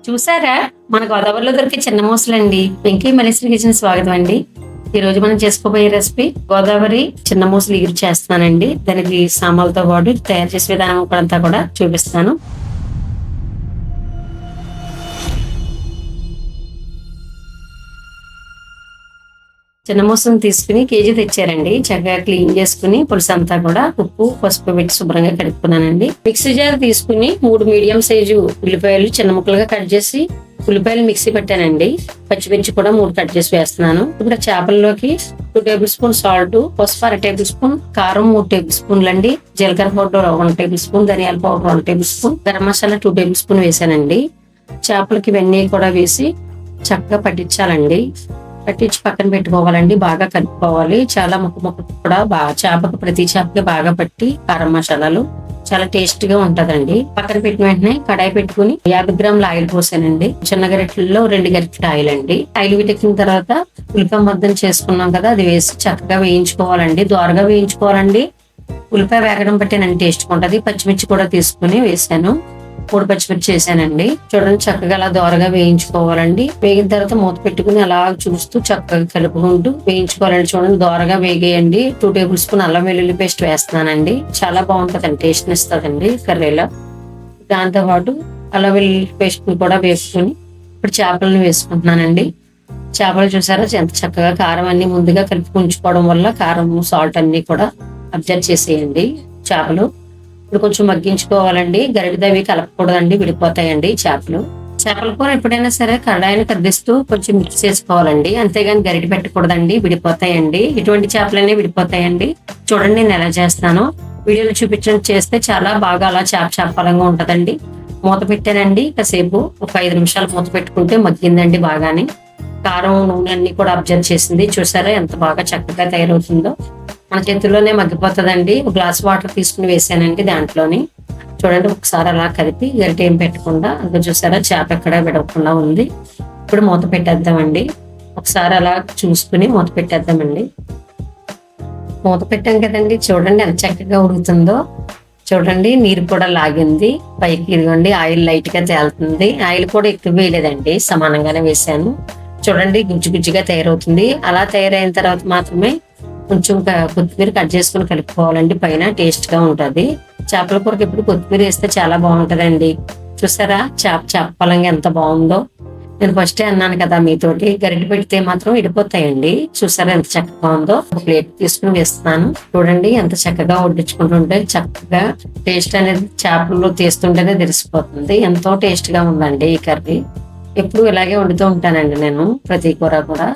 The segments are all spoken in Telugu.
చూసారా మన గోదావరిలో దొరికే చిన్న మూసలండి. వెంకీ మలేశ్వరి కిచెన్ స్వాగతం అండి. ఈ రోజు మనం చేసుకోబోయే రెసిపీ గోదావరి చిన్న మూసలు ఎగురు చేస్తానండి. దానికి సామాన్లతో పాటు తయారు చేసే విధానం అంతా కూడా చూపిస్తాను. చిన్న మూసను తీసుకుని కేజీ తెచ్చారండి. చక్కగా క్లీన్ చేసుకుని పులుసు అంతా కూడా ఉప్పు పసుపు పెట్టి శుభ్రంగా కడుక్కున్నానండి. మిక్సీ జార్ తీసుకుని 3 మీడియం సైజు ఉల్లిపాయలు చిన్న ముక్కలుగా కట్ చేసి ఉల్లిపాయలు మిక్సీ పెట్టానండి. పచ్చిమిర్చి కూడా 3 కట్ చేసి వేస్తున్నాను. ఇప్పుడు చేపల్లోకి 2 టేబుల్ స్పూన్ సాల్ట్, పసుపు 1 టేబుల్ స్పూన్, కారం 3 టేబుల్ స్పూన్లు అండి, జీలకర్ర పౌడర్ 1 టేబుల్ స్పూన్, ధనియాల powder 1 table spoon, garam masala 2 table spoon వేసానండి. చేపలకి ఇవన్నీ కూడా వేసి చక్కగా పట్టించాలండి. పట్టించి పక్కన పెట్టుకోవాలండి. బాగా కలుపుకోవాలి. చాలా ముక్క కూడా బాగా చేపకు ప్రతి చేపకి బాగా పట్టి కారం మసాలాలు చాలా టేస్ట్ గా ఉంటదండి. పక్కన పెట్టిన వెంటనే కడాయి పెట్టుకుని 50 గ్రాముల ఆయిల్ పోసానండి. చిన్న గరిటెల్లో 2 గరిటెల ఆయిల్ అండి. ఆయిల్ వీటెక్కిన తర్వాత ఉల్లిపాయ ముద్దను చేసుకున్నాం కదా, అది వేసి చక్కగా వేయించుకోవాలండి. దోరగా వేయించుకోవాలండి. ఉల్లిపాయ వేగడం బట్టి టేస్ట్ ఉంటది. పచ్చిమిర్చి కూడా తీసుకుని వేసాను. 3 పచ్చిమిర్చి వేసానండి. చూడండి చక్కగా అలా దోరగా వేయించుకోవాలండి. వేగిన తర్వాత మూత పెట్టుకుని అలా చూస్తూ చక్కగా కలుపుకుంటూ వేయించుకోవాలండి. చూడండి దోరగా వేగేయండి. 2 టేబుల్ స్పూన్ అల్లం వెల్లుల్లి పేస్ట్ వేస్తున్నానండి. చాలా బాగుంటదండి, టేస్ట్ ఇస్తుందండి కర్రీలో. దాంతో పాటు అల్లం వెల్లుల్లి పేస్ట్ కూడా వేసుకుని ఇప్పుడు చేపలను వేసుకుంటున్నానండి. చేపలు చూసారా ఎంత చక్కగా కారం అన్ని ముందుగా కలిపి ఉంచుకోవడం వల్ల కారం సాల్ట్ అన్ని కూడా అబ్జర్వ్ చేసేయండి చేపలు. ఇప్పుడు కొంచెం మగ్గించుకోవాలండి. గరిటెతో అవి కలపకూడదండి, విడిపోతాయండి చేపలు. చేపల కూర ఎప్పుడైనా సరే కడాయిని కదిలిస్తూ కొంచెం మిక్స్ చేసుకోవాలండి. అంతేగాని గరిటె పెట్టకూడదండి, విడిపోతాయండి. ఇటువంటి చేపలన్నీ విడిపోతాయండి. చూడండి నేను ఎలా చేస్తానో వీడియోలో చూపించినట్టు చేస్తే చాలా బాగా అలా చేపలంగా ఉంటదండి. మూత పెట్టానండి. కాసేపు ఒక 5 నిమిషాలు మూత పెట్టుకుంటే మగ్గిందండి బాగానే. కారం నూనె అన్ని కూడా అబ్జర్వ్ చేసింది. చూసారా ఎంత బాగా చక్కగా తయారవుతుందో. మన చేతుల్లోనే మగ్గిపోతుందండి. ఒక గ్లాస్ వాటర్ తీసుకుని వేసానండి దాంట్లోని. చూడండి ఒకసారి అలా కలిపి గరిటె ఏం పెట్టకుండా, అందులో చూసారా చేప ఎక్కడ విడవకుండా ఉంది. ఇప్పుడు మూత పెట్టేద్దామండి. ఒకసారి అలా చూసుకుని మూత పెట్టేద్దామండి. మూత పెట్టాం కదండి, చూడండి ఎంత చక్కగా ఉడుకుతుందో. చూడండి నీరు కూడా లాగింది పైకి. ఇదిగోండి ఆయిల్ లైట్ గా తేలుతుంది. ఆయిల్ కూడా ఎక్కువ వేయలేదండి, సమానంగానే వేసాను. చూడండి గుజ్జు గుజ్జుగా తయారవుతుంది. అలా తయారైన తర్వాత మాత్రమే కొంచెం కొత్తిమీర కట్ చేసుకుని కలుపుకోవాలండి. పైన టేస్ట్ గా ఉంటది. చేపల కూరకి ఎప్పుడు కొత్తిమీర వేస్తే చాలా బాగుంటదండి. చూసారా చేపలంగా ఎంత బాగుందో. నేను ఫస్టే అన్నాను కదా మీతోటి, గరిటె పెడితే మాత్రం విడిపోతాయండి. చూసారా ఎంత చక్కగా ఉందో. ఒక ప్లేట్ తీసుకుని వేస్తున్నాను. చూడండి ఎంత చక్కగా వడ్డించుకుంటుంటే చక్కగా టేస్ట్ అనేది చేపల్లో తీస్తుంటేనే తెలిసిపోతుంది. ఎంతో టేస్ట్ గా ఉందండి ఈ కర్రీ. ఎప్పుడు ఇలాగే వండుతూ ఉంటానండి నేను ప్రతి కూర కూడా.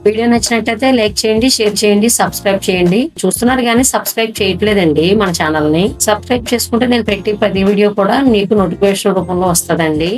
వీడియో నచ్చినట్టయితే లైక్ చేయండి, షేర్ చేయండి, సబ్స్క్రైబ్ చేయండి. చూస్తున్నారు కానీ సబ్స్క్రైబ్ చేయట్లేదండి మన ఛానల్ ని. సబ్స్క్రైబ్ చేసుకుంటే నేను ప్రతి వీడియో కూడా మీకు నోటిఫికేషన్ రూపంలో వస్తుందండి.